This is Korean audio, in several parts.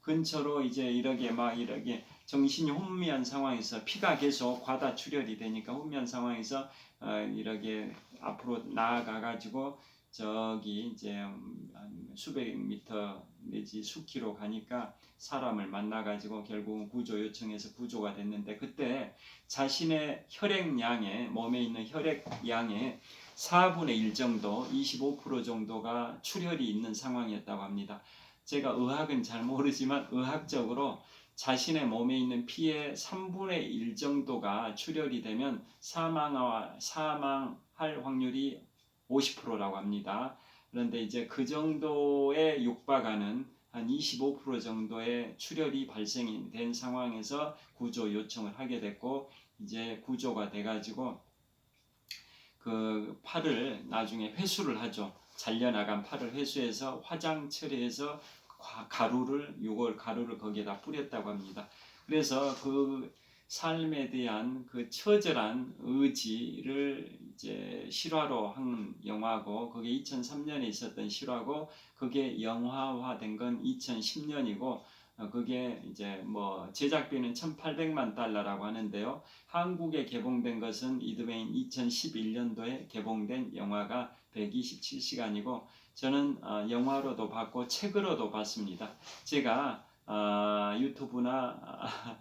근처로 이제 이렇게 막 이렇게 정신이 혼미한 상황에서 피가 계속 과다 출혈이 되니까 혼미한 상황에서 이렇게 앞으로 나아가 가지고 저기 이제 한 수백 미터 내지 수키로 가니까 사람을 만나 가지고 결국은 구조 요청해서 구조가 됐는데, 그때 자신의 혈액량에, 몸에 있는 혈액량의 4분의 1 정도, 25% 정도가 출혈이 있는 상황이었다고 합니다. 제가 의학은 잘 모르지만 의학적으로 자신의 몸에 있는 피의 3분의 1 정도가 출혈이 되면 사망할 확률이 50%라고 합니다. 그런데 이제 그 정도에 육박하는 한 25% 정도의 출혈이 발생이 된 상황에서 구조 요청을 하게 됐고, 이제 구조가 돼가지고 그 팔을 나중에 회수를 하죠. 잘려나간 팔을 회수해서 화장 처리해서 가루를 6월 가루를 거기에다 뿌렸다고 합니다. 그래서 그 삶에 대한 그 처절한 의지를 이제 실화로 한 영화고, 그게 2003년에 있었던 실화고, 그게 영화화된 건 2010년이고, 그게 이제 뭐 제작비는 1,800만 달러라고 하는데요. 한국에 개봉된 것은 이듬해인 2011년도에 개봉된 영화가 127시간이고, 저는 영화로도 봤고 책으로도 봤습니다. 제가 유튜브나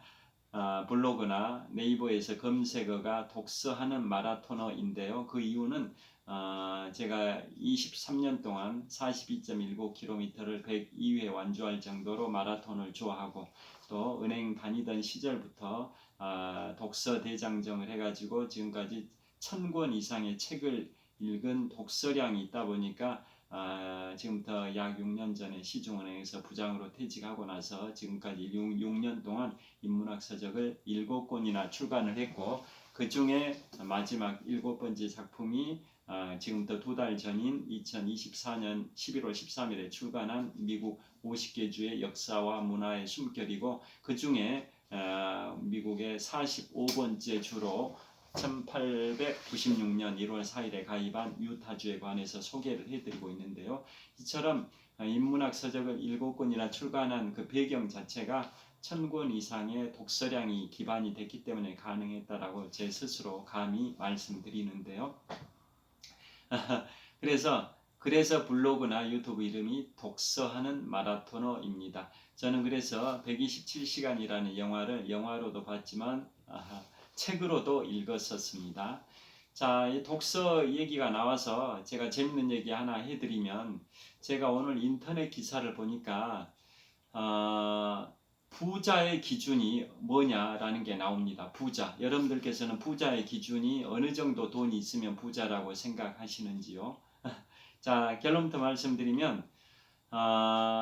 블로그나 네이버에서 검색어가 독서하는 마라토너인데요. 그 이유는 제가 23년 동안 42.19km를 102회 완주할 정도로 마라톤을 좋아하고, 또 은행 다니던 시절부터 독서 대장정을 해가지고 지금까지 1,000권 이상의 책을 읽은 독서량이 있다 보니까 지금부터 약 6년 전에 시중은행에서 부장으로 퇴직하고 나서 지금까지 6년 동안 인문학 서적을 7권이나 출간을 했고, 그 중에 마지막 7번째 작품이 지금부터 2달 전인 2024년 11월 13일에 출간한 미국 50개 주의 역사와 문화의 숨결이고, 그 중에 미국의 45번째 주로 1896년 1월 4일에 가입한 유타주에 관해서 소개를 해드리고 있는데요. 이처럼 인문학 서적을 7권이나 출간한 그 배경 자체가 1,000권 이상의 독서량이 기반이 됐기 때문에 가능했다라고 제 스스로 감히 말씀드리는데요. 그래서 블로그나 유튜브 이름이 독서하는 마라토너입니다. 저는 그래서 127시간이라는 영화를 영화로도 봤지만 책으로도 읽었었습니다. 자, 이 독서 얘기가 나와서 제가 재밌는 얘기 하나 해드리면, 제가 오늘 인터넷 기사를 보니까 부자의 기준이 뭐냐라는 게 나옵니다. 부자. 여러분들께서는 부자의 기준이 어느 정도 돈이 있으면 부자라고 생각하시는지요? 자, 결론부터 말씀드리면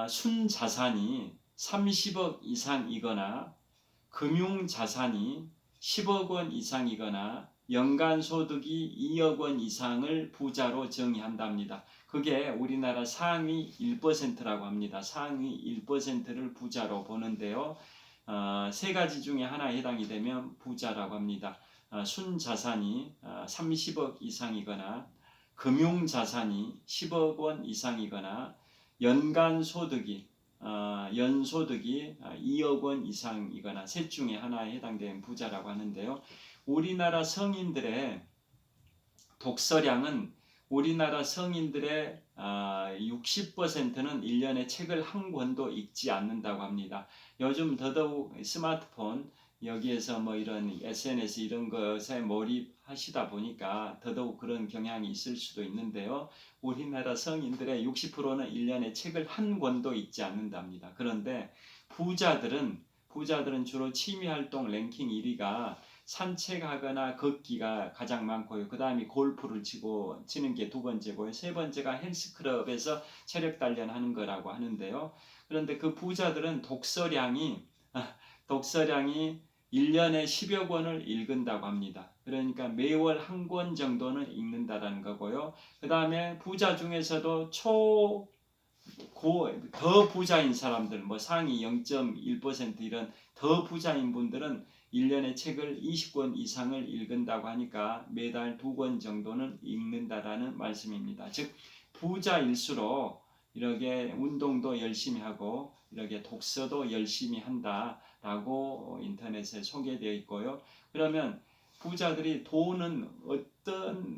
순자산이 30억 이상이거나 금융자산이 10억 원 이상이거나 연간 소득이 2억 원 이상을 부자로 정의한답니다. 그게 우리나라 상위 1%라고 합니다. 상위 1%를 부자로 보는데요. 세 가지 중에 하나에 해당이 되면 부자라고 합니다. 순자산이 30억 이상이거나 금융자산이 10억 원 이상이거나 연간 소득이 연소득이 2억 원 이상이거나 셋 중에 하나에 해당되는 부자라고 하는데요. 우리나라 성인들의 독서량은 우리나라 성인들의 60%는 1년에 책을 한 권도 읽지 않는다고 합니다. 요즘 더더욱 스마트폰 여기에서 뭐 이런 SNS 이런 것에 몰입하시다 보니까 더더욱 그런 경향이 있을 수도 있는데요. 우리나라 성인들의 60%는 1년에 책을 한 권도 읽지 않는답니다. 그런데 부자들은 주로 취미활동 랭킹 1위가 산책하거나 걷기가 가장 많고요. 그 다음에 골프를 치는 게 두 번째고요. 세 번째가 헬스클럽에서 체력 단련하는 거라고 하는데요. 그런데 그 부자들은 독서량이 1년에 10여 권을 읽는다고 합니다. 그러니까 매월 한 권 정도는 읽는다라는 거고요. 그 다음에 부자 중에서도 더 부자인 사람들, 뭐 상위 0.1% 이런 더 부자인 분들은 1년에 책을 20권 이상을 읽는다고 하니까 매달 2권 정도는 읽는다라는 말씀입니다. 즉 부자일수록 이렇게 운동도 열심히 하고 이렇게 독서도 열심히 한다라고 인터넷에 소개되어 있고요. 그러면 부자들이 돈은 어떤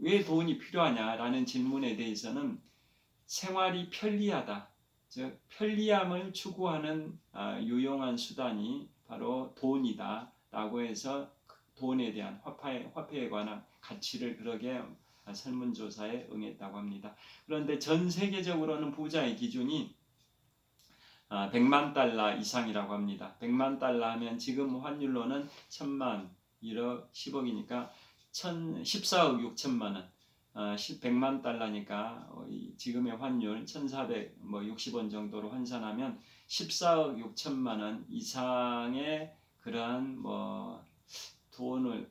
왜 돈이 필요하냐라는 질문에 대해서는 생활이 편리하다. 즉 편리함을 추구하는 유용한 수단이 바로 돈이다라고 해서 돈에 대한 화폐에 관한 가치를 그렇게 설문조사에 응했다고 합니다. 그런데 전 세계적으로는 부자의 기준이 100만 달러 이상이라고 합니다. 100만 달러 하면 지금 환율로는 1000만, 1억, 10억이니까 14억 6천만 원. 100만 달러니까 지금의 환율 1460원 정도로 환산하면 14억 6천만 원 이상의 그러한 돈을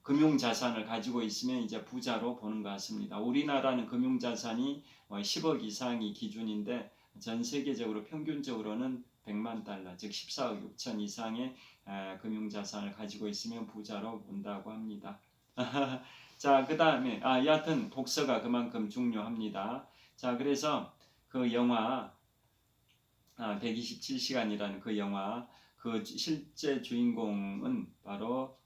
금융자산을 가지고 있으면 이제 부자로 보는 것 같습니다. 우리나라는 금융자산이 10억 이상이 기준인데 전 세계적으로 평균적으로는 100만 달러, 즉 14억 6천 이상의 금융자산을 가지고 있으면 부자로 본다고 합니다. 자, 그 다음에 여하튼 독서가 그만큼 중요합니다. 자, 그래서 그 영화 127시간이라는 그 영화 그 실제 주인공은 바로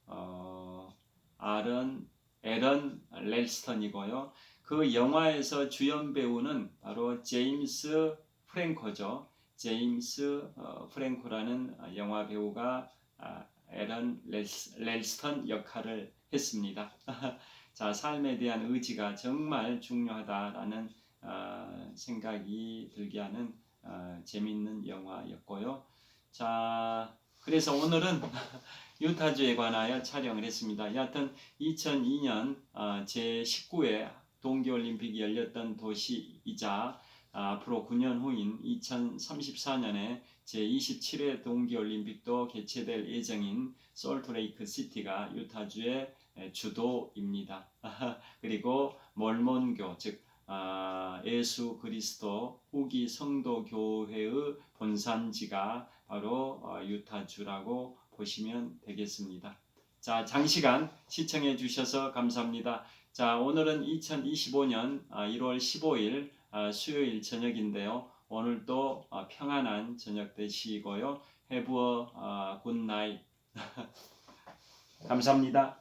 에런 렐스턴이고요. 그 영화에서 주연 배우는 바로 제임스 프랭코죠. 제임스 프랭코라는 영화 배우가 에런 렐스턴 역할을 했습니다. 자, 삶에 대한 의지가 정말 중요하다라는 생각이 들게 하는 재밌는 영화였고요. 자, 그래서 오늘은 유타주에 관하여 촬영을 했습니다. 여하튼 2002년 제19회 동계올림픽이 열렸던 도시이자 앞으로 9년 후인 2034년에 제27회 동계올림픽도 개최될 예정인 솔트레이크 시티가 유타주의 주도입니다. 그리고 몰몬교 즉 예수 그리스도 후기 성도 교회의 본산지가 바로 유타주라고 보시면 되겠습니다. 자, 장시간 시청해 주셔서 감사합니다. 자, 오늘은 2025년 1월 15일 수요일 저녁인데요. 오늘도 평안한 저녁 되시고요. Have a good night. 감사합니다.